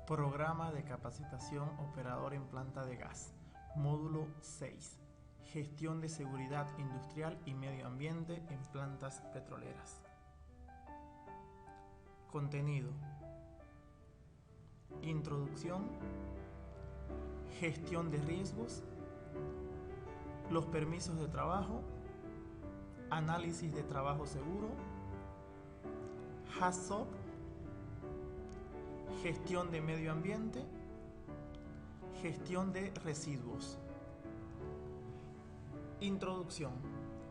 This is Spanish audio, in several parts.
Programa de capacitación operador en planta de gas. Módulo 6. Gestión de seguridad industrial y medio ambiente en plantas petroleras. Contenido. Introducción. Gestión de riesgos. Los permisos de trabajo. Análisis de trabajo seguro. HACCP. Gestión de medio ambiente. Gestión de residuos. Introducción.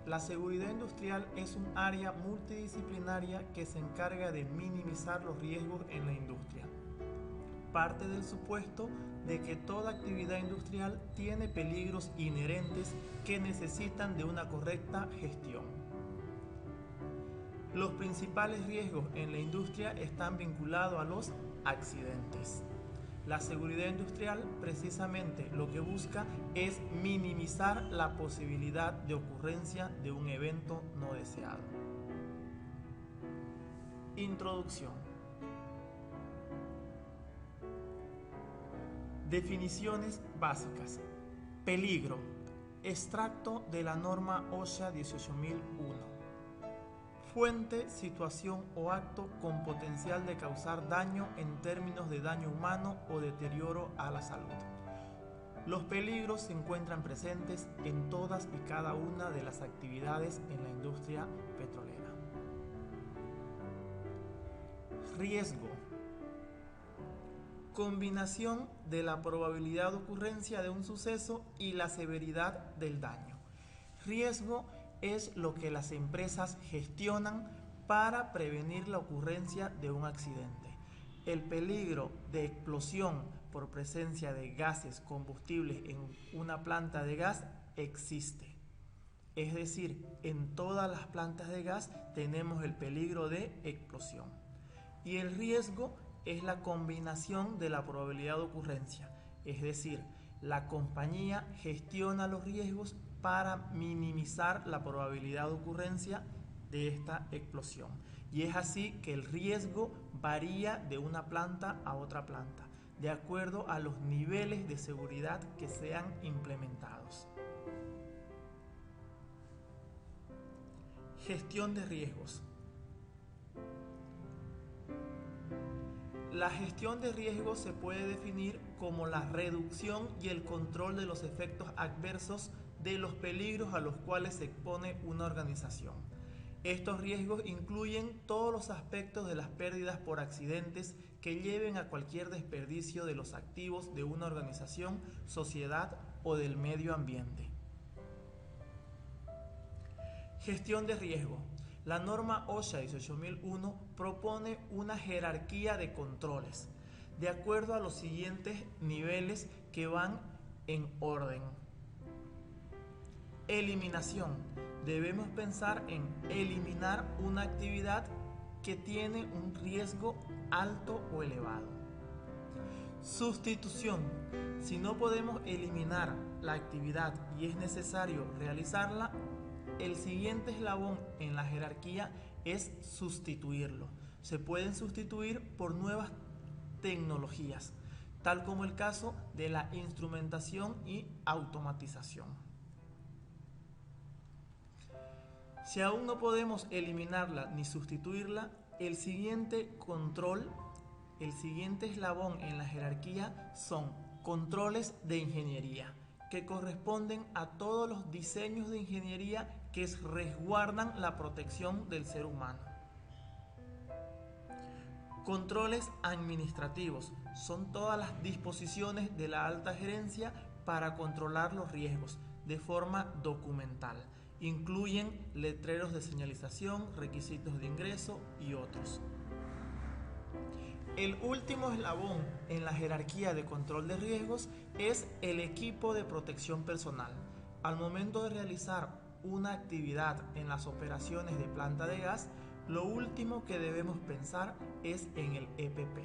La seguridad industrial es un área multidisciplinaria que se encarga de minimizar los riesgos en la industria. Parte del supuesto de que toda actividad industrial tiene peligros inherentes que necesitan de una correcta gestión. Los principales riesgos en la industria están vinculados a los accidentes. La seguridad industrial precisamente lo que busca es minimizar la posibilidad de ocurrencia de un evento no deseado. Introducción. Definiciones básicas. Peligro. Extracto de la norma OSHA 18001. Fuente, situación o acto con potencial de causar daño en términos de daño humano o deterioro a la salud. Los peligros se encuentran presentes en todas y cada una de las actividades en la industria petrolera. Riesgo. Combinación de la probabilidad de ocurrencia de un suceso y la severidad del daño. Riesgo es lo que las empresas gestionan para prevenir la ocurrencia de un accidente. El peligro de explosión por presencia de gases combustibles en una planta de gas existe. Es decir, en todas las plantas de gas tenemos el peligro de explosión. Y el riesgo es la combinación de la probabilidad de ocurrencia. Es decir, la compañía gestiona los riesgos para minimizar la probabilidad de ocurrencia de esta explosión. Y es así que el riesgo varía de una planta a otra planta, de acuerdo a los niveles de seguridad que sean implementados. Gestión de riesgos. La gestión de riesgos se puede definir como la reducción y el control de los efectos adversos de los peligros a los cuales se expone una organización. Estos riesgos incluyen todos los aspectos de las pérdidas por accidentes que lleven a cualquier desperdicio de los activos de una organización, sociedad o del medio ambiente. Gestión de riesgo. La norma OSHA 18001 propone una jerarquía de controles, de acuerdo a los siguientes niveles que van en orden. Eliminación. Debemos pensar en eliminar una actividad que tiene un riesgo alto o elevado. Sustitución. Si no podemos eliminar la actividad y es necesario realizarla, el siguiente eslabón en la jerarquía es sustituirlo. Se pueden sustituir por nuevas tecnologías, tal como el caso de la instrumentación y automatización. Si aún no podemos eliminarla ni sustituirla, el siguiente eslabón en la jerarquía son controles de ingeniería, que corresponden a todos los diseños de ingeniería que resguardan la protección del ser humano. Controles administrativos son todas las disposiciones de la alta gerencia para controlar los riesgos de forma documental. Incluyen letreros de señalización, requisitos de ingreso y otros. El último eslabón en la jerarquía de control de riesgos es el equipo de protección personal. Al momento de realizar una actividad en las operaciones de planta de gas, lo último que debemos pensar es en el EPP.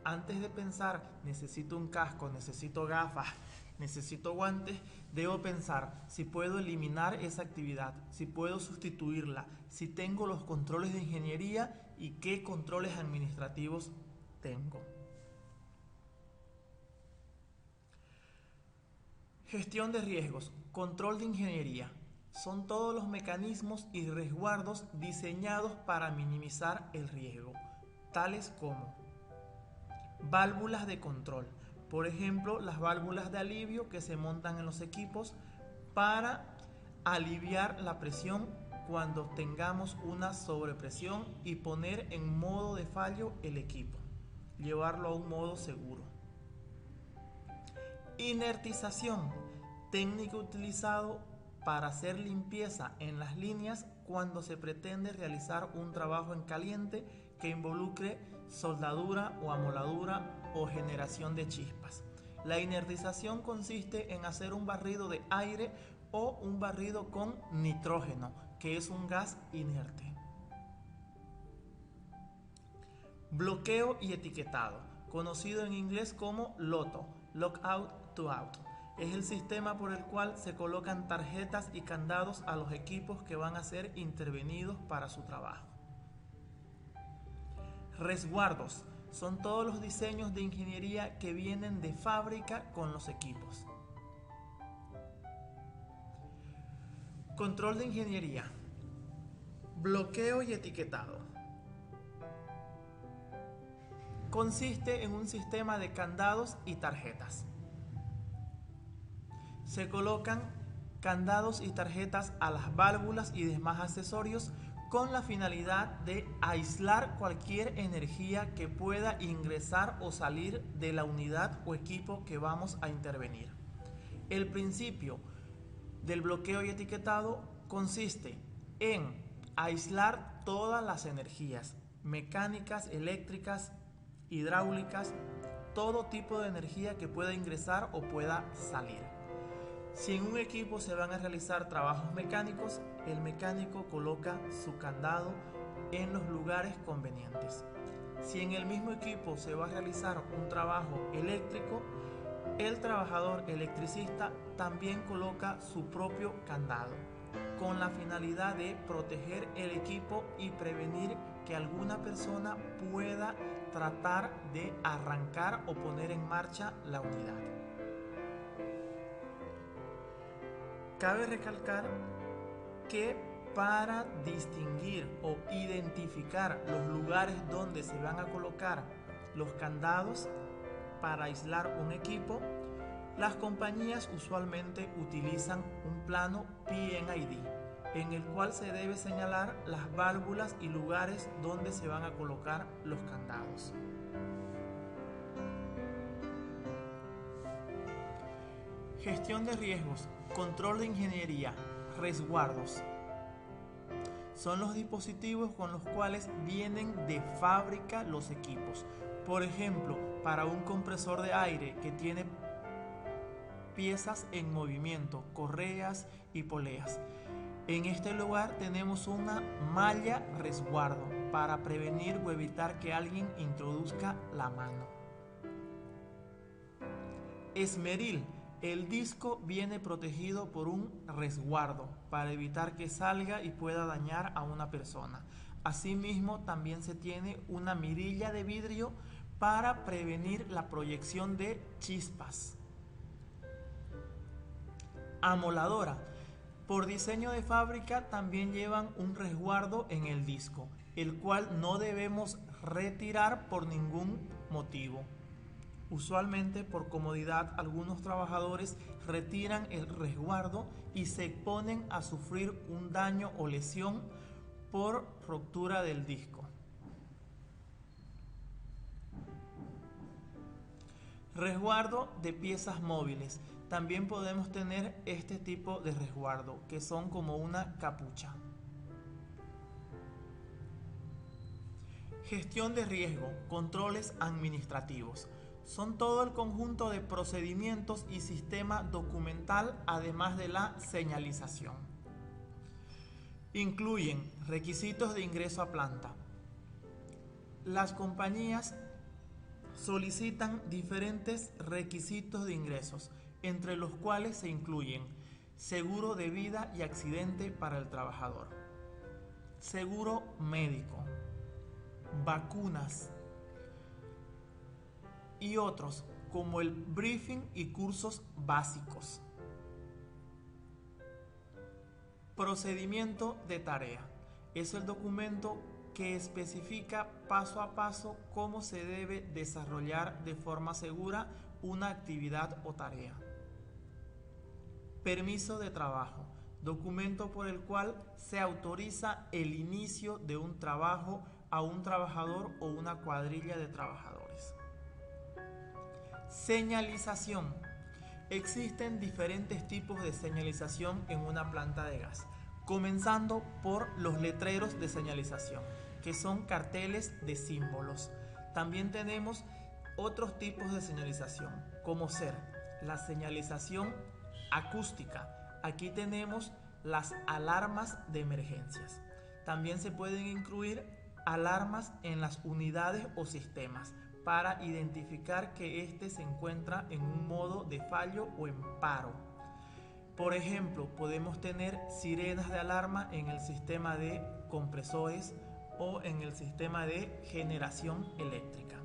Antes de pensar, necesito un casco, necesito gafas, necesito guantes, debo pensar si puedo eliminar esa actividad, si puedo sustituirla, si tengo los controles de ingeniería y qué controles administrativos tengo. Gestión de riesgos, control de ingeniería. Son todos los mecanismos y resguardos diseñados para minimizar el riesgo, tales como válvulas de control. Por ejemplo, las válvulas de alivio que se montan en los equipos para aliviar la presión cuando tengamos una sobrepresión y poner en modo de fallo el equipo, llevarlo a un modo seguro. Inertización, técnica utilizado para hacer limpieza en las líneas cuando se pretende realizar un trabajo en caliente que involucre soldadura o amoladura o generación de chispas. La inertización consiste en hacer un barrido de aire o un barrido con nitrógeno, que es un gas inerte. Bloqueo y etiquetado, conocido en inglés como LOTO, Lockout to Out. Es el sistema por el cual se colocan tarjetas y candados a los equipos que van a ser intervenidos para su trabajo. Resguardos son todos los diseños de ingeniería que vienen de fábrica con los equipos. Control de ingeniería, bloqueo y etiquetado. Consiste en un sistema de candados y tarjetas. Se colocan candados y tarjetas a las válvulas y demás accesorios con la finalidad de aislar cualquier energía que pueda ingresar o salir de la unidad o equipo que vamos a intervenir. El principio del bloqueo y etiquetado consiste en aislar todas las energías mecánicas, eléctricas, hidráulicas, todo tipo de energía que pueda ingresar o pueda salir. Si en un equipo se van a realizar trabajos mecánicos, el mecánico coloca su candado en los lugares convenientes. Si en el mismo equipo se va a realizar un trabajo eléctrico, el trabajador electricista también coloca su propio candado, con la finalidad de proteger el equipo y prevenir que alguna persona pueda tratar de arrancar o poner en marcha la unidad. Cabe recalcar que para distinguir o identificar los lugares donde se van a colocar los candados para aislar un equipo, las compañías usualmente utilizan un plano P&ID, en el cual se debe señalar las válvulas y lugares donde se van a colocar los candados. Gestión de riesgos, control de ingeniería, resguardos. Son los dispositivos con los cuales vienen de fábrica los equipos. Por ejemplo, para un compresor de aire que tiene piezas en movimiento, correas y poleas. En este lugar tenemos una malla resguardo para prevenir o evitar que alguien introduzca la mano. Esmeril. El disco viene protegido por un resguardo para evitar que salga y pueda dañar a una persona. Asimismo, también se tiene una mirilla de vidrio para prevenir la proyección de chispas. Amoladora. Por diseño de fábrica también llevan un resguardo en el disco, el cual no debemos retirar por ningún motivo. Usualmente, por comodidad, algunos trabajadores retiran el resguardo y se exponen a sufrir un daño o lesión por ruptura del disco. Resguardo de piezas móviles. También podemos tener este tipo de resguardo, que son como una capucha. Gestión de riesgo, controles administrativos. Son todo el conjunto de procedimientos y sistema documental, además de la señalización. Incluyen requisitos de ingreso a planta. Las compañías solicitan diferentes requisitos de ingresos, entre los cuales se incluyen seguro de vida y accidente para el trabajador, seguro médico, vacunas y otros como el briefing y cursos básicos. Procedimiento de tarea. Es el documento que especifica paso a paso cómo se debe desarrollar de forma segura una actividad o tarea. Permiso de trabajo. Documento por el cual se autoriza el inicio de un trabajo a un trabajador o una cuadrilla de trabajadores. Señalización. Existen diferentes tipos de señalización en una planta de gas, comenzando por los letreros de señalización, que son carteles de símbolos. También tenemos otros tipos de señalización, como ser la señalización acústica. Aquí tenemos las alarmas de emergencias. También se pueden incluir alarmas en las unidades o sistemas para identificar que éste se encuentra en un modo de fallo o en paro. Por ejemplo, podemos tener sirenas de alarma en el sistema de compresores o en el sistema de generación eléctrica.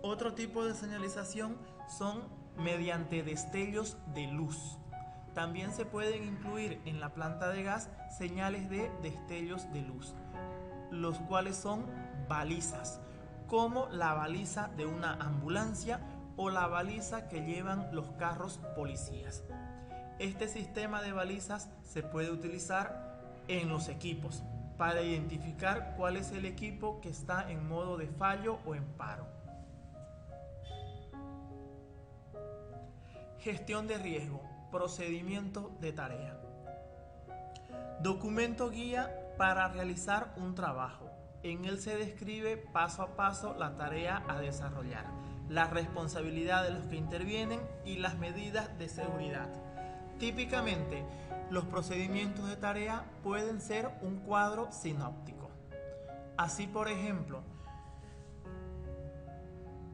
Otro tipo de señalización son mediante destellos de luz. También se pueden incluir en la planta de gas señales de destellos de luz, los cuales son balizas, como la baliza de una ambulancia o la baliza que llevan los carros policías. Este sistema de balizas se puede utilizar en los equipos para identificar cuál es el equipo que está en modo de fallo o en paro. Gestión de riesgo. Procedimiento de tarea. Documento guía para realizar un trabajo. En él se describe paso a paso la tarea a desarrollar, la responsabilidad de los que intervienen y las medidas de seguridad. Típicamente, los procedimientos de tarea pueden ser un cuadro sinóptico. Así, por ejemplo,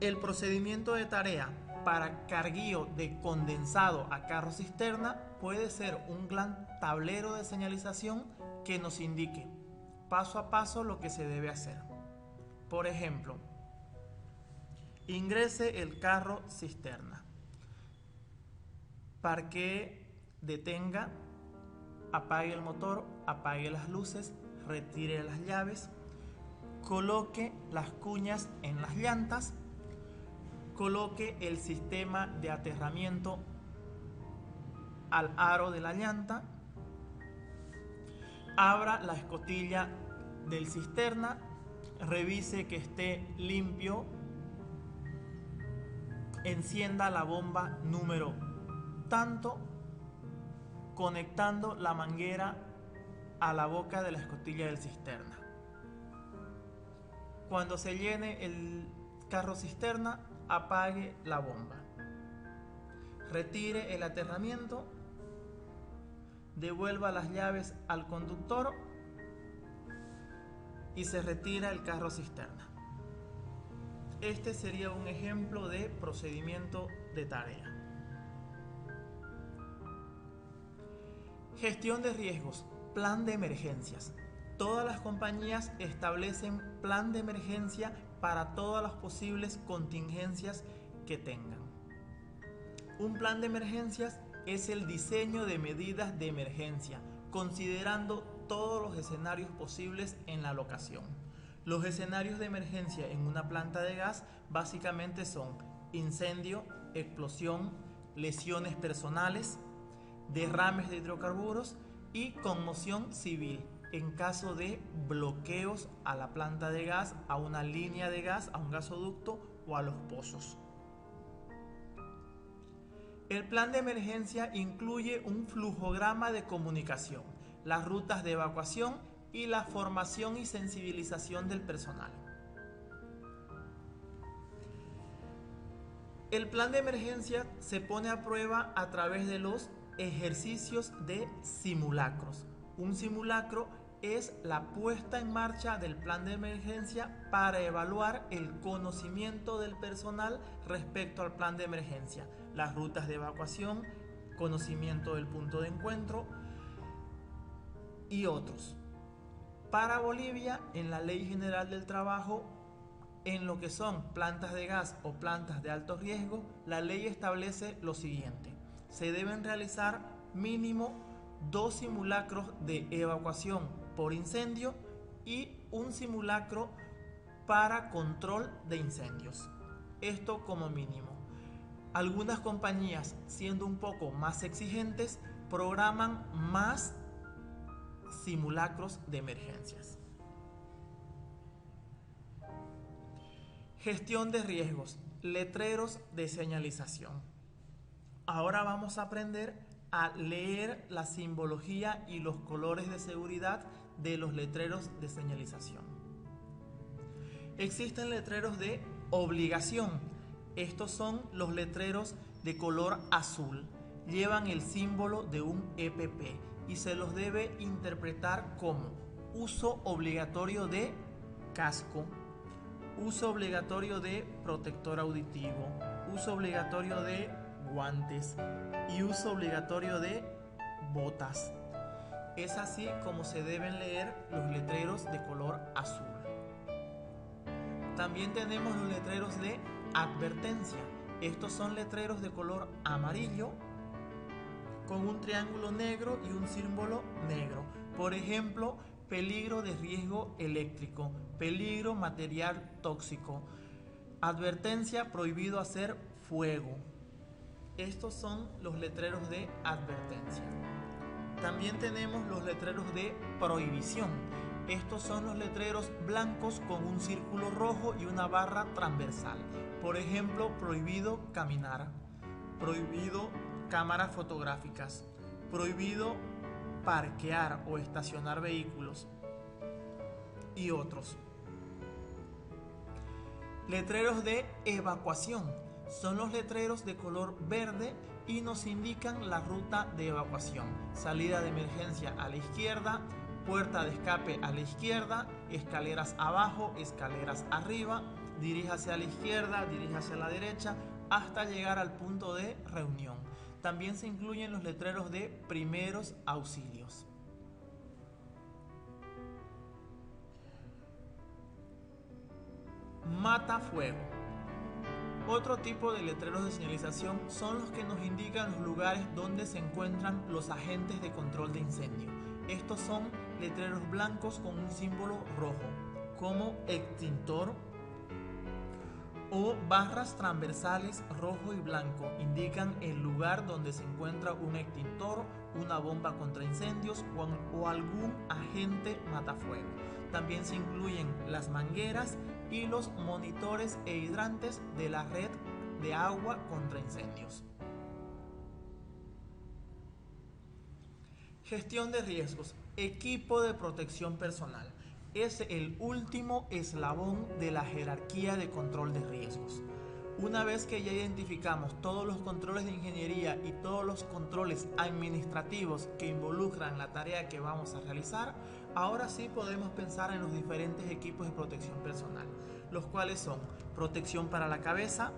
el procedimiento de tarea para carguío de condensado a carro cisterna puede ser un gran tablero de señalización que nos indique paso a paso lo que se debe hacer. Por ejemplo, ingrese el carro cisterna, parquee, detenga, apague el motor, apague las luces, retire las llaves, coloque las cuñas en las llantas, coloque el sistema de aterramiento al aro de la llanta, abra la escotilla del cisterna, revise que esté limpio, encienda la bomba número tanto, conectando la manguera a la boca de la escotilla del cisterna. Cuando se llene el carro cisterna, apague la bomba, retire el aterramiento, devuelva las llaves al conductor y se retira el carro cisterna. Este sería un ejemplo de procedimiento de tarea. Gestión de riesgos, plan de emergencias. Todas las compañías establecen plan de emergencia para todas las posibles contingencias que tengan. Un plan de emergencias es el diseño de medidas de emergencia, considerando todos los escenarios posibles en la locación. Los escenarios de emergencia en una planta de gas básicamente son incendio, explosión, lesiones personales, derrames de hidrocarburos y conmoción civil en caso de bloqueos a la planta de gas, a una línea de gas, a un gasoducto o a los pozos. El plan de emergencia incluye un flujograma de comunicación, las rutas de evacuación y la formación y sensibilización del personal. El plan de emergencia se pone a prueba a través de los ejercicios de simulacros. Un simulacro es la puesta en marcha del plan de emergencia para evaluar el conocimiento del personal respecto al plan de emergencia, las rutas de evacuación, conocimiento del punto de encuentro y otros. Para Bolivia, en la Ley General del Trabajo, en lo que son plantas de gas o plantas de alto riesgo, la ley establece lo siguiente: se deben realizar mínimo 2 simulacros de evacuación por incendio y un simulacro para control de incendios. Esto como mínimo. Algunas compañías, siendo un poco más exigentes, programan más simulacros de emergencias. Gestión de riesgos, letreros de señalización. Ahora vamos a aprender a leer la simbología y los colores de seguridad de los letreros de señalización. Existen letreros de obligación. Estos son los letreros de color azul. Llevan el símbolo de un EPP y se los debe interpretar como uso obligatorio de casco, uso obligatorio de protector auditivo, uso obligatorio de guantes y uso obligatorio de botas. Es así como se deben leer los letreros de color azul. También tenemos los letreros de advertencia. Estos son letreros de color amarillo con un triángulo negro y un símbolo negro. Por ejemplo, peligro de riesgo eléctrico, peligro material tóxico, advertencia, prohibido hacer fuego. Estos son los letreros de advertencia. También tenemos los letreros de prohibición. Estos son los letreros blancos con un círculo rojo y una barra transversal. Por ejemplo, prohibido caminar, prohibido cámaras fotográficas, prohibido parquear o estacionar vehículos y otros. Letreros de evacuación. Son los letreros de color verde y nos indican la ruta de evacuación. Salida de emergencia a la izquierda, puerta de escape a la izquierda, escaleras abajo, escaleras arriba, diríjase a la izquierda, diríjase a la derecha, hasta llegar al punto de reunión. También se incluyen los letreros de primeros auxilios. Matafuego. Otro tipo de letreros de señalización son los que nos indican los lugares donde se encuentran los agentes de control de incendio. Estos son letreros blancos con un símbolo rojo, como extintor, o barras transversales rojo y blanco. Indican el lugar donde se encuentra un extintor, una bomba contra incendios o algún agente matafuego. También se incluyen las mangueras y los monitores e hidrantes de la red de agua contra incendios. Gestión de riesgos. Equipo de protección personal. Es el último eslabón de la jerarquía de control de riesgos. Una vez que ya identificamos todos los controles de ingeniería y todos los controles administrativos que involucran la tarea que vamos a realizar, ahora sí podemos pensar en los diferentes equipos de protección personal, los cuales son protección para la cabeza,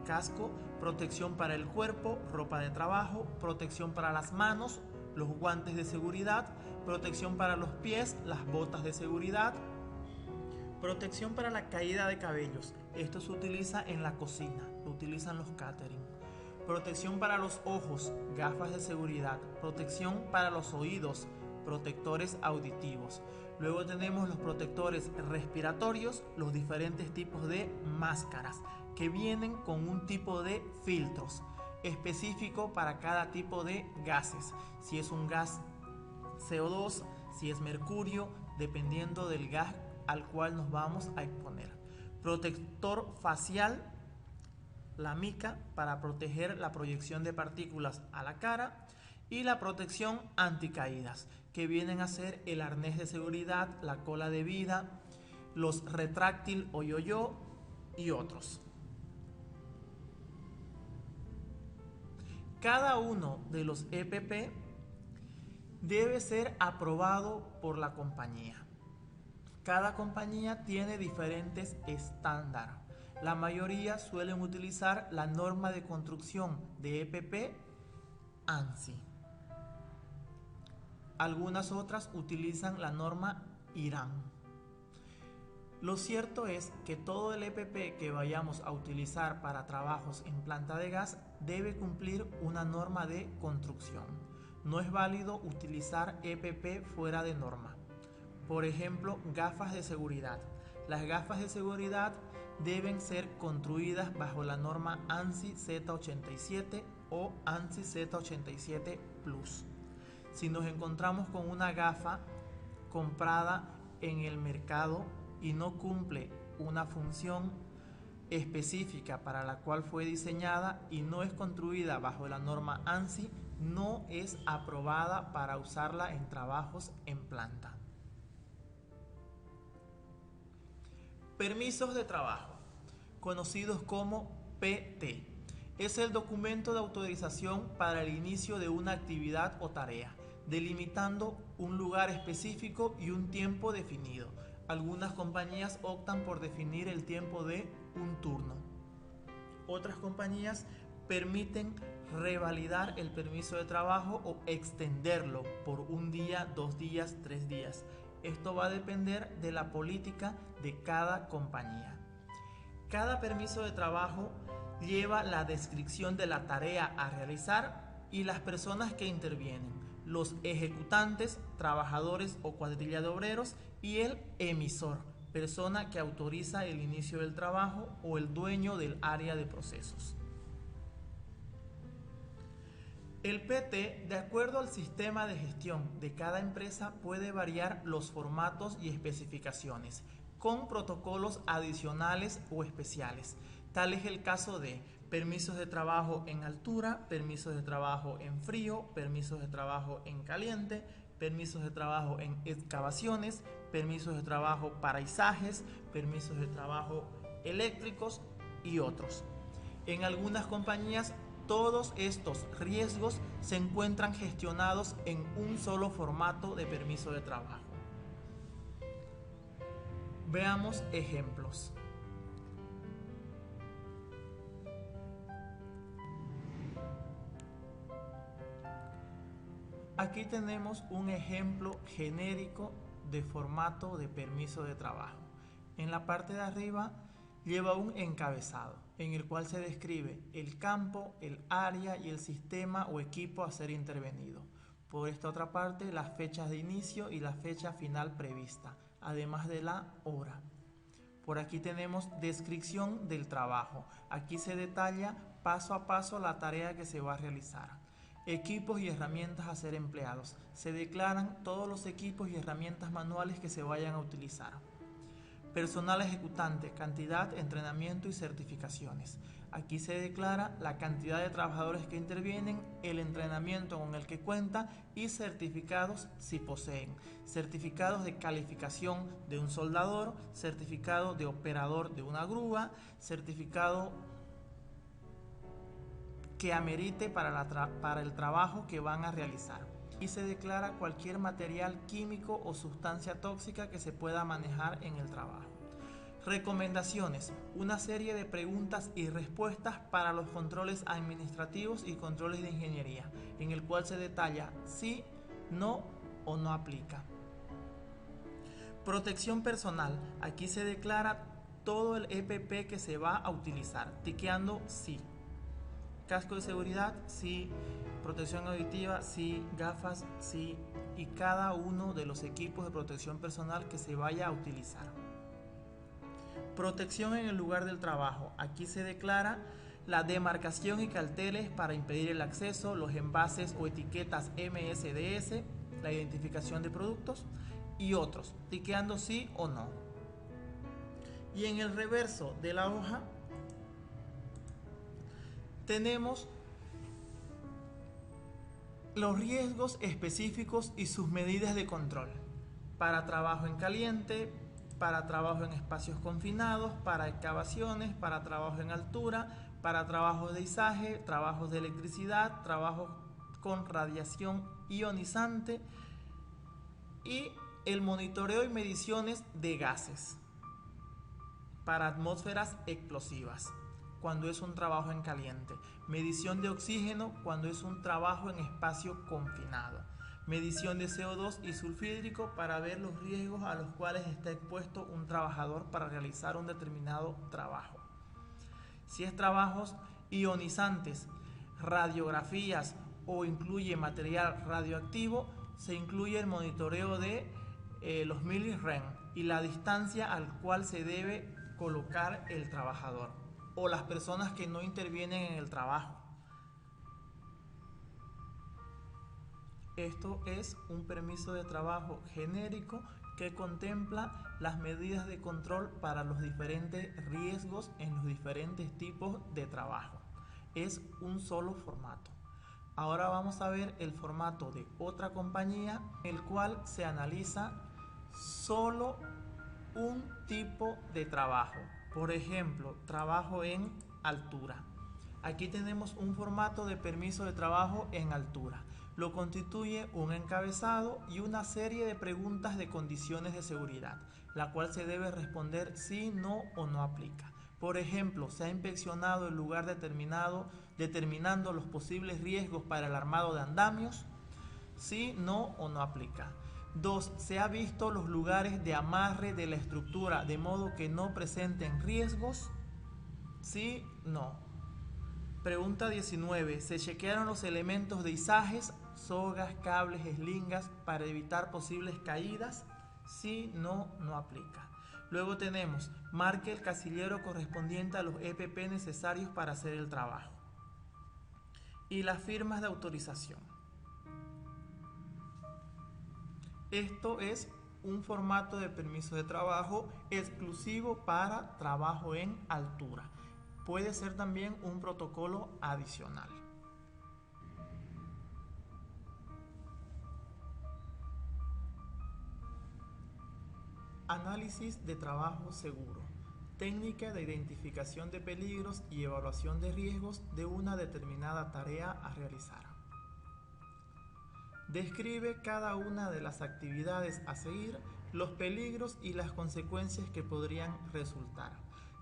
casco, protección para el cuerpo, ropa de trabajo, protección para las manos, los guantes de seguridad, protección para los pies, las botas de seguridad, protección para la caída de cabellos. Esto se utiliza en la cocina, lo utilizan los catering. Protección para los ojos, gafas de seguridad. Protección para los oídos, protectores auditivos. Luego tenemos los protectores respiratorios, los diferentes tipos de máscaras que vienen con un tipo de filtros específico para cada tipo de gases. Si es un gas CO2, si es mercurio, dependiendo del gas al cual nos vamos a exponer. Protector facial, la mica, para proteger la proyección de partículas a la cara, y la protección anticaídas, que vienen a ser el arnés de seguridad, la cola de vida, los retráctil o yo-yo y otros. Cada uno de los EPP debe ser aprobado por la compañía. Cada compañía tiene diferentes estándares. La mayoría suelen utilizar la norma de construcción de EPP ANSI. Algunas otras utilizan la norma IRAN. Lo cierto es que todo el EPP que vayamos a utilizar para trabajos en planta de gas debe cumplir una norma de construcción. No es válido utilizar EPP fuera de norma. Por ejemplo, gafas de seguridad. Las gafas de seguridad deben ser construidas bajo la norma ANSI Z87 o ANSI Z87 Plus. Si nos encontramos con una gafa comprada en el mercado y no cumple una función específica para la cual fue diseñada y no es construida bajo la norma ANSI, no es aprobada para usarla en trabajos en planta. Permisos de trabajo, conocidos como PT. Es el documento de autorización para el inicio de una actividad o tarea, delimitando un lugar específico y un tiempo definido. Algunas compañías optan por definir el tiempo de un turno. Otras compañías permiten revalidar el permiso de trabajo o extenderlo por un día, 2 días, 3 días. Esto va a depender de la política de cada compañía. Cada permiso de trabajo lleva la descripción de la tarea a realizar y las personas que intervienen, los ejecutantes, trabajadores o cuadrilla de obreros, y el emisor, persona que autoriza el inicio del trabajo, o el dueño del área de procesos. El PT, de acuerdo al sistema de gestión de cada empresa, puede variar los formatos y especificaciones, con protocolos adicionales o especiales. Tal es el caso de permisos de trabajo en altura, permisos de trabajo en frío, permisos de trabajo en caliente, permisos de trabajo en excavaciones, permisos de trabajo para izajes, permisos de trabajo eléctricos y otros. En algunas compañías, todos estos riesgos se encuentran gestionados en un solo formato de permiso de trabajo. Veamos ejemplos. Aquí tenemos un ejemplo genérico de formato de permiso de trabajo. En la parte de arriba lleva un encabezado en el cual se describe el campo, el área y el sistema o equipo a ser intervenido. Por esta otra parte, las fechas de inicio y la fecha final prevista, además de la hora. Por aquí tenemos descripción del trabajo. Aquí se detalla paso a paso la tarea que se va a realizar. Equipos y herramientas a ser empleados. Se declaran todos los equipos y herramientas manuales que se vayan a utilizar. Personal ejecutante, cantidad, entrenamiento y certificaciones. Aquí se declara la cantidad de trabajadores que intervienen, el entrenamiento con el que cuenta y certificados si poseen. Certificados de calificación de un soldador, certificado de operador de una grúa, certificado que amerite para el trabajo que van a realizar. Y se declara cualquier material químico o sustancia tóxica que se pueda manejar en el trabajo. Recomendaciones: una serie de preguntas y respuestas para los controles administrativos y controles de ingeniería, en el cual se detalla si, no o no aplica. Protección personal: aquí se declara todo el EPP que se va a utilizar, tiqueando sí. Casco de seguridad, sí. Protección auditiva, sí. Gafas, sí. Y cada uno de los equipos de protección personal que se vaya a utilizar. Protección en el lugar del trabajo. Aquí se declara la demarcación y carteles para impedir el acceso, los envases o etiquetas MSDS, la identificación de productos y otros, tiqueando sí o no. Y en el reverso de la hoja tenemos los riesgos específicos y sus medidas de control para trabajo en caliente, para trabajo en espacios confinados, para excavaciones, para trabajo en altura, para trabajos de izaje, trabajos de electricidad, trabajos con radiación ionizante y el monitoreo y mediciones de gases para atmósferas explosivas cuando es un trabajo en caliente, medición de oxígeno cuando es un trabajo en espacio confinado, medición de CO2 y sulfídrico para ver los riesgos a los cuales está expuesto un trabajador para realizar un determinado trabajo. Si es trabajos ionizantes, radiografías o incluye material radioactivo, se incluye el monitoreo de los milirem y la distancia al cual se debe colocar el trabajador o las personas que no intervienen en el trabajo. Esto es un permiso de trabajo genérico que contempla las medidas de control para los diferentes riesgos en los diferentes tipos de trabajo. Es un solo formato. Ahora vamos a ver el formato de otra compañía, el cual se analiza solo un tipo de trabajo. Por ejemplo, trabajo en altura. Aquí tenemos un formato de permiso de trabajo en altura. Lo constituye un encabezado y una serie de preguntas de condiciones de seguridad, la cual se debe responder sí, no o no aplica. Por ejemplo, se ha inspeccionado el lugar determinando los posibles riesgos para el armado de andamios, sí, no o no aplica. 2. Se ha visto los lugares de amarre de la estructura de modo que no presenten riesgos, sí, no. Pregunta 19. ¿Se chequearon los elementos de izajes, sogas, cables, eslingas para evitar posibles caídas? Sí, no, no aplica. Luego tenemos, marque el casillero correspondiente a los EPP necesarios para hacer el trabajo. Y las firmas de autorización. Esto es un formato de permiso de trabajo exclusivo para trabajo en altura. Puede ser también un protocolo adicional. Análisis de trabajo seguro. Técnica de identificación de peligros y evaluación de riesgos de una determinada tarea a realizar. Describe cada una de las actividades a seguir, los peligros y las consecuencias que podrían resultar,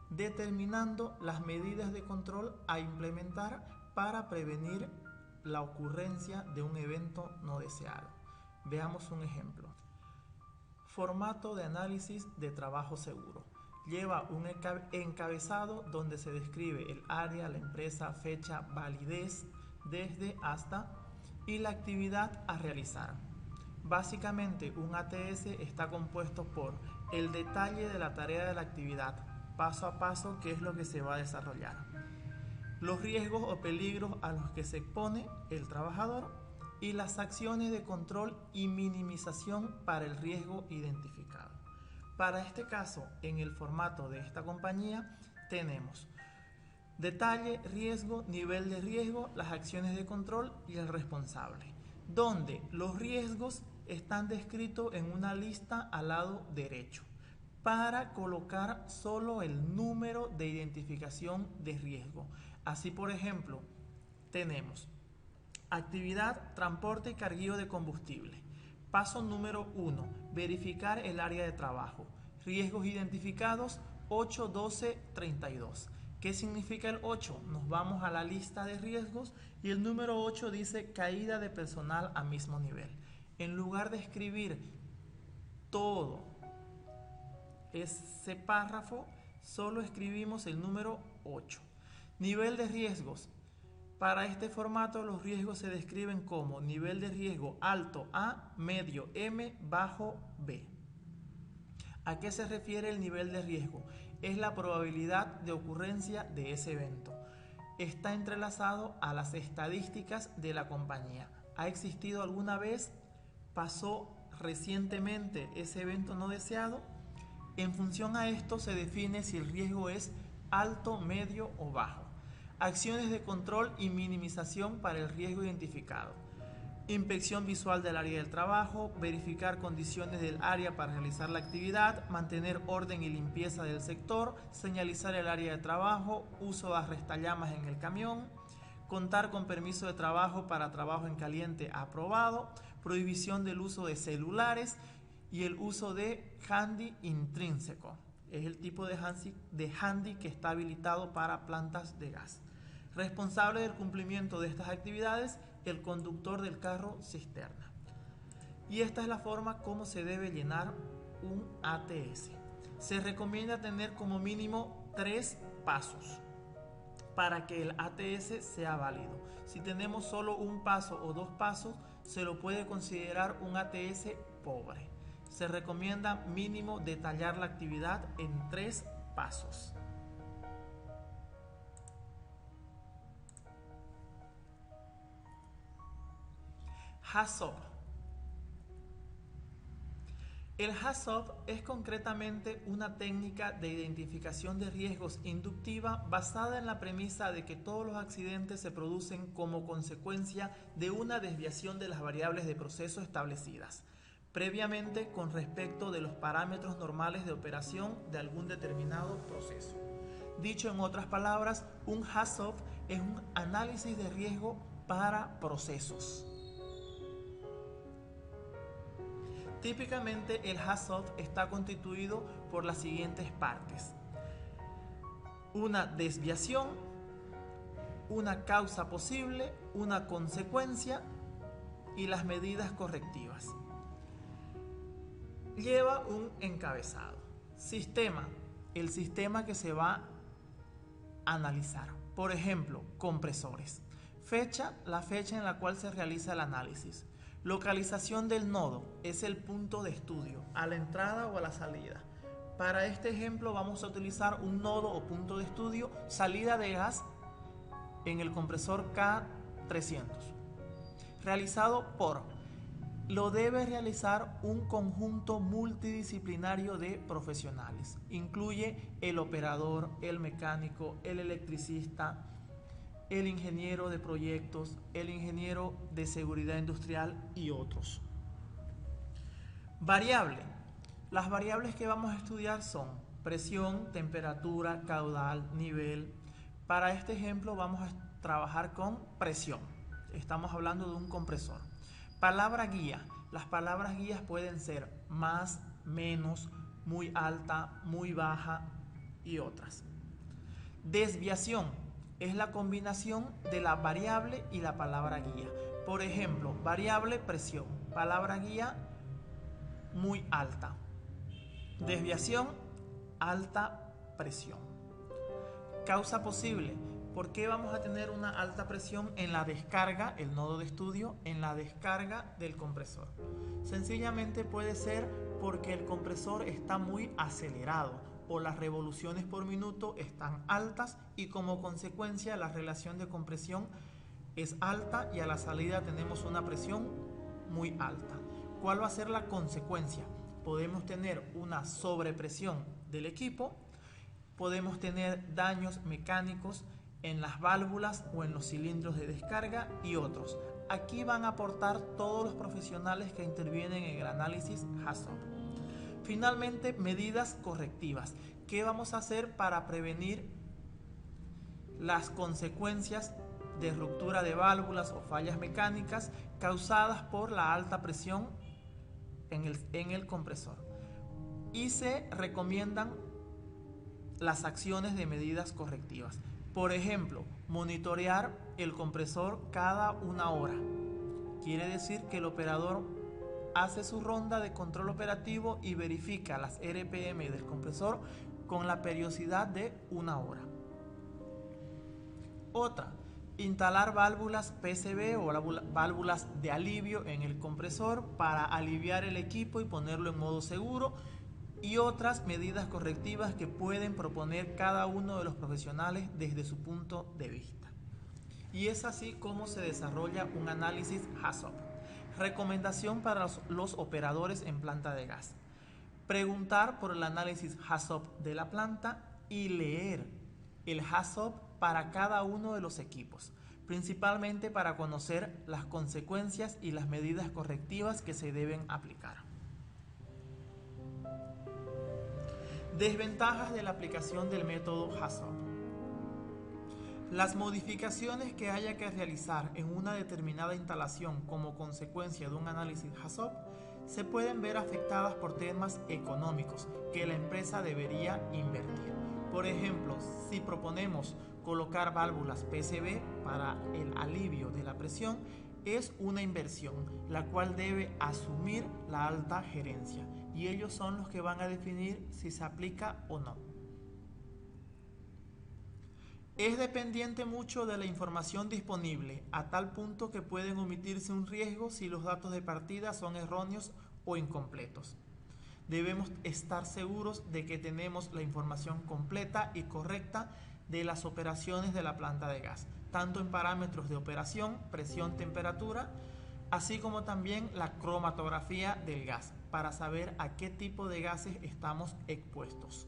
determinando las medidas de control a implementar para prevenir la ocurrencia de un evento no deseado. Veamos un ejemplo. Formato de análisis de trabajo seguro. Lleva un encabezado donde se describe el área, la empresa, fecha, validez, desde, hasta y la actividad a realizar. Básicamente, un ATS está compuesto por el detalle de la tarea de la actividad, paso a paso qué es lo que se va a desarrollar, los riesgos o peligros a los que se expone el trabajador y las acciones de control y minimización para el riesgo identificado. Para este caso, en el formato de esta compañía, tenemos detalle, riesgo, nivel de riesgo, las acciones de control y el responsable, donde los riesgos están descritos en una lista al lado derecho para colocar solo el número de identificación de riesgo. Así, por ejemplo, tenemos actividad, transporte y carguío de combustible. Paso número 1, verificar el área de trabajo. Riesgos identificados 8, 12, 32. ¿Qué significa el 8? Nos vamos a la lista de riesgos y el número 8 dice caída de personal a mismo nivel. En lugar de escribir todo ese párrafo, solo escribimos el número 8. Nivel de riesgos. Para este formato los riesgos se describen como nivel de riesgo alto A, medio M, bajo B. ¿A qué se refiere el nivel de riesgo? Es la probabilidad de ocurrencia de ese evento. Está entrelazado a las estadísticas de la compañía. ¿Ha existido alguna vez? ¿Pasó recientemente ese evento no deseado? En función a esto se define si el riesgo es alto, medio o bajo. Acciones de control y minimización para el riesgo identificado. Inspección visual del área del trabajo, verificar condiciones del área para realizar la actividad, mantener orden y limpieza del sector, señalizar el área de trabajo, uso de arrestallamas en el camión, contar con permiso de trabajo para trabajo en caliente aprobado, prohibición del uso de celulares y el uso de handy intrínseco. Es el tipo de handy que está habilitado para plantas de gas. Responsable del cumplimiento de estas actividades, el conductor del carro cisterna. Y esta es la forma como se debe llenar un ATS. Se recomienda tener como mínimo 3 pasos. para que el ATS sea válido. Si tenemos solo un paso o dos pasos, se lo puede considerar un ATS pobre. Se recomienda mínimo detallar la actividad en 3 pasos. HACCP. El HACCP es concretamente una técnica de identificación de riesgos inductiva basada en la premisa de que todos los accidentes se producen como consecuencia de una desviación de las variables de proceso establecidas previamente con respecto de los parámetros normales de operación de algún determinado proceso. Dicho en otras palabras, un HACCP es un análisis de riesgo para procesos. Típicamente el HACCP está constituido por las siguientes partes: una desviación, una causa posible, una consecuencia y las medidas correctivas. Lleva un encabezado. Sistema, el sistema que se va a analizar. Por ejemplo, compresores. Fecha, la fecha en la cual se realiza el análisis. Localización del nodo, es el punto de estudio, a la entrada o a la salida. Para este ejemplo vamos a utilizar un nodo o punto de estudio, salida de gas en el compresor K300. Realizado por, lo debe realizar un conjunto multidisciplinario de profesionales. Incluye el operador, el mecánico, el electricista, el ingeniero de proyectos, el ingeniero de seguridad industrial y otros. Variable. Las variables que vamos a estudiar son presión, temperatura, caudal, nivel. Para este ejemplo vamos a trabajar con presión. Estamos hablando de un compresor. Palabra guía. Las palabras guías pueden ser más, menos, muy alta, muy baja y otras. Desviación es la combinación de la variable y la palabra guía. Por ejemplo, variable presión, palabra guía muy alta. Desviación, alta presión. Causa posible. ¿Por qué vamos a tener una alta presión en la descarga, el nodo de estudio, en la descarga del compresor? Sencillamente puede ser porque el compresor está muy acelerado o las revoluciones por minuto están altas y como consecuencia la relación de compresión es alta y a la salida tenemos una presión muy alta. ¿Cuál va a ser la consecuencia? Podemos tener una sobrepresión del equipo, podemos tener daños mecánicos en las válvulas o en los cilindros de descarga y otros. Aquí van a aportar todos los profesionales que intervienen en el análisis HACCP. Finalmente, medidas correctivas. ¿Qué vamos a hacer para prevenir las consecuencias de ruptura de válvulas o fallas mecánicas causadas por la alta presión en el compresor? Y se recomiendan las acciones de medidas correctivas. Por ejemplo, monitorear el compresor cada 1 hora. Quiere decir que el operador hace su ronda de control operativo y verifica las RPM del compresor con la periodicidad de 1 hora. Otra, instalar válvulas PCV o válvulas de alivio en el compresor para aliviar el equipo y ponerlo en modo seguro, y otras medidas correctivas que pueden proponer cada uno de los profesionales desde su punto de vista. Y es así como se desarrolla un análisis HACCP. Recomendación para los operadores en planta de gas: preguntar por el análisis HACCP de la planta y leer el HACCP para cada uno de los equipos, principalmente para conocer las consecuencias y las medidas correctivas que se deben aplicar. Desventajas de la aplicación del método HACCP. Las modificaciones que haya que realizar en una determinada instalación como consecuencia de un análisis HACCP se pueden ver afectadas por temas económicos que la empresa debería invertir. Por ejemplo, si proponemos colocar válvulas PCV para el alivio de la presión, es una inversión la cual debe asumir la alta gerencia y ellos son los que van a definir si se aplica o no. Es dependiente mucho de la información disponible, a tal punto que pueden omitirse un riesgo si los datos de partida son erróneos o incompletos. Debemos estar seguros de que tenemos la información completa y correcta de las operaciones de la planta de gas, tanto en parámetros de operación, presión, temperatura, así como también la cromatografía del gas, para saber a qué tipo de gases estamos expuestos.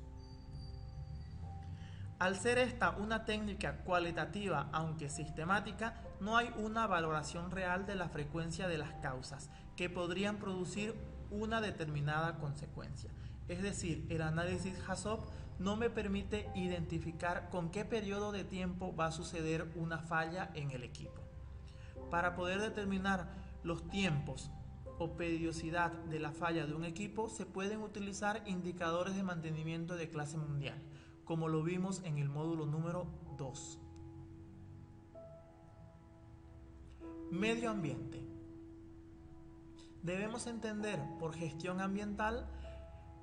Al ser esta una técnica cualitativa, aunque sistemática, no hay una valoración real de la frecuencia de las causas que podrían producir una determinada consecuencia. Es decir, el análisis HAZOP no me permite identificar con qué periodo de tiempo va a suceder una falla en el equipo. Para poder determinar los tiempos o periodicidad de la falla de un equipo, se pueden utilizar indicadores de mantenimiento de clase mundial, como lo vimos en el módulo número 2. Medio ambiente. Debemos entender por gestión ambiental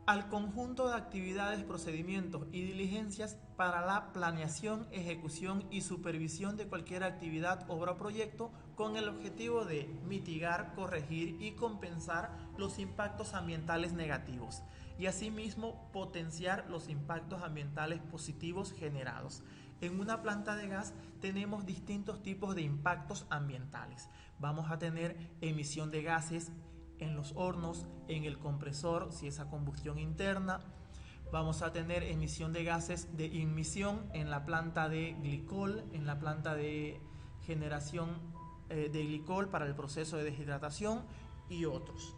al conjunto de actividades, procedimientos y diligencias para la planeación, ejecución y supervisión de cualquier actividad, obra o proyecto con el objetivo de mitigar, corregir y compensar los impactos ambientales negativos y asimismo potenciar los impactos ambientales positivos generados. En una planta de gas tenemos distintos tipos de impactos ambientales. Vamos a tener emisión de gases en los hornos, en el compresor, si es a combustión interna. Vamos a tener emisión de gases de ignición en la planta de glicol, en la planta de generación de glicol para el proceso de deshidratación y otros.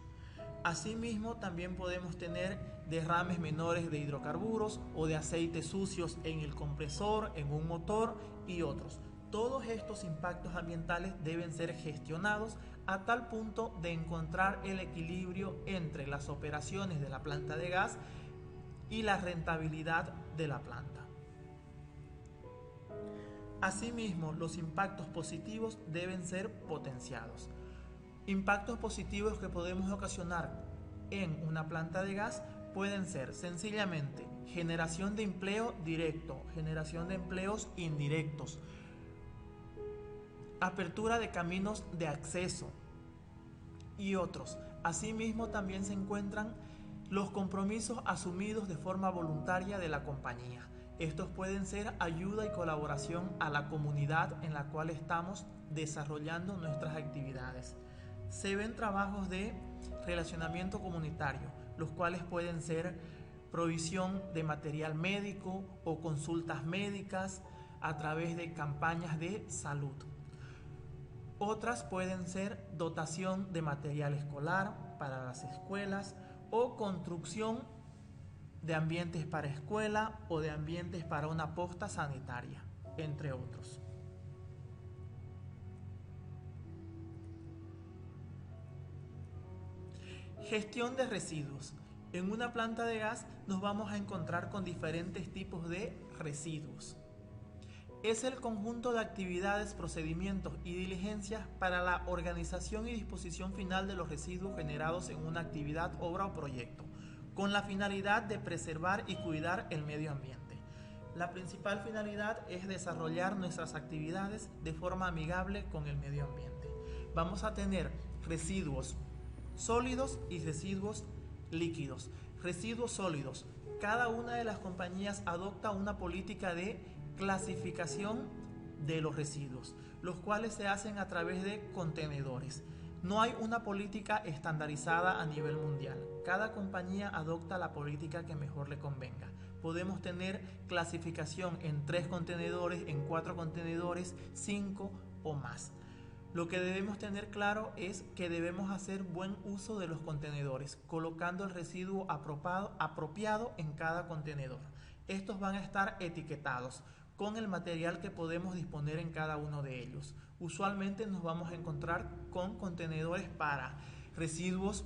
Asimismo, también podemos tener derrames menores de hidrocarburos o de aceites sucios en el compresor, en un motor y otros. Todos estos impactos ambientales deben ser gestionados a tal punto de encontrar el equilibrio entre las operaciones de la planta de gas y la rentabilidad de la planta. Asimismo, los impactos positivos deben ser potenciados. Impactos positivos que podemos ocasionar en una planta de gas pueden ser sencillamente generación de empleo directo, generación de empleos indirectos, apertura de caminos de acceso y otros. Asimismo, también se encuentran los compromisos asumidos de forma voluntaria de la compañía. Estos pueden ser ayuda y colaboración a la comunidad en la cual estamos desarrollando nuestras actividades. Se ven trabajos de relacionamiento comunitario, los cuales pueden ser provisión de material médico o consultas médicas a través de campañas de salud. Otras pueden ser dotación de material escolar para las escuelas o construcción de ambientes para escuela o de ambientes para una posta sanitaria, entre otros. Gestión de residuos. En una planta de gas nos vamos a encontrar con diferentes tipos de residuos. Es el conjunto de actividades, procedimientos y diligencias para la organización y disposición final de los residuos generados en una actividad, obra o proyecto, con la finalidad de preservar y cuidar el medio ambiente. La principal finalidad es desarrollar nuestras actividades de forma amigable con el medio ambiente. Vamos a tener residuos sólidos y residuos líquidos. Residuos sólidos. Cada una de las compañías adopta una política de clasificación de los residuos, los cuales se hacen a través de contenedores. No hay una política estandarizada a nivel mundial. Cada compañía adopta la política que mejor le convenga. Podemos tener clasificación en 3 contenedores, en 4 contenedores, 5 o más. Lo que debemos tener claro es que debemos hacer buen uso de los contenedores, colocando el residuo apropiado en cada contenedor. Estos van a estar etiquetados con el material que podemos disponer en cada uno de ellos. Usualmente nos vamos a encontrar con contenedores para residuos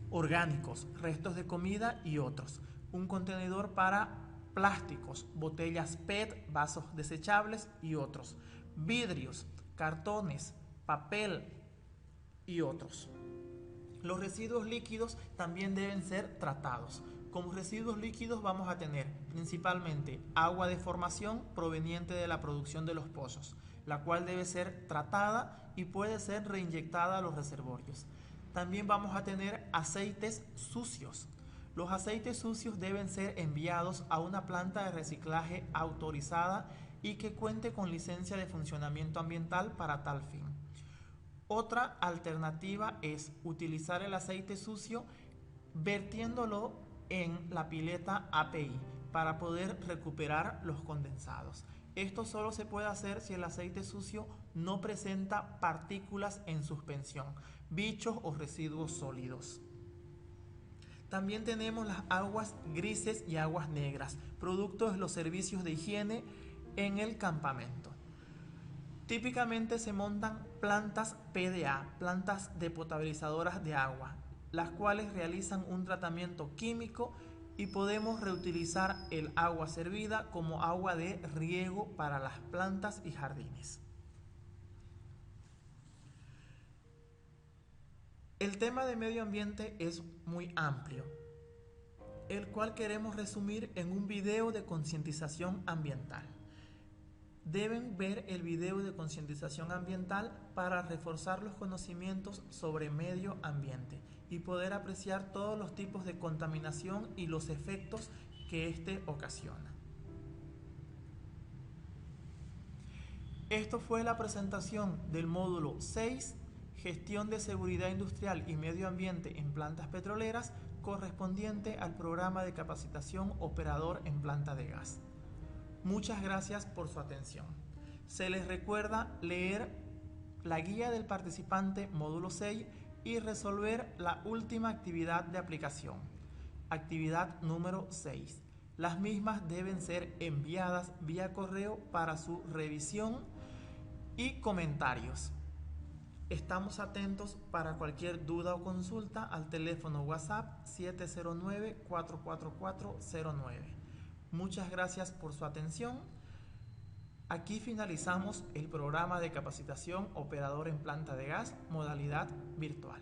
orgánicos, restos de comida y otros. Un contenedor para plásticos, botellas PET, vasos desechables y otros. Vidrios, cartones, papel y otros. Los residuos líquidos también deben ser tratados. Como residuos líquidos vamos a tener principalmente agua de formación proveniente de la producción de los pozos, la cual debe ser tratada y puede ser reinyectada a los reservorios. También vamos a tener aceites sucios. Los aceites sucios deben ser enviados a una planta de reciclaje autorizada y que cuente con licencia de funcionamiento ambiental para tal fin. Otra alternativa es utilizar el aceite sucio vertiéndolo en la pileta API para poder recuperar los condensados. Esto solo se puede hacer si el aceite sucio no presenta partículas en suspensión, bichos o residuos sólidos. También tenemos las aguas grises y aguas negras, producto de los servicios de higiene en el campamento. Típicamente se montan plantas PDA, plantas depotabilizadoras de agua, las cuales realizan un tratamiento químico y podemos reutilizar el agua servida como agua de riego para las plantas y jardines. El tema de medio ambiente es muy amplio, el cual queremos resumir en un video de concientización ambiental. Deben ver el video de concientización ambiental para reforzar los conocimientos sobre medio ambiente y poder apreciar todos los tipos de contaminación y los efectos que éste ocasiona. Esto fue la presentación del módulo 6, Gestión de Seguridad Industrial y Medio Ambiente en Plantas Petroleras, correspondiente al programa de capacitación operador en planta de gas. Muchas gracias por su atención. Se les recuerda leer la guía del participante módulo 6 y resolver la última actividad de aplicación, actividad número 6. Las mismas deben ser enviadas vía correo para su revisión y comentarios. Estamos atentos para cualquier duda o consulta al teléfono WhatsApp 709-44409. Muchas gracias por su atención. Aquí finalizamos el programa de capacitación operador en planta de gas, modalidad virtual.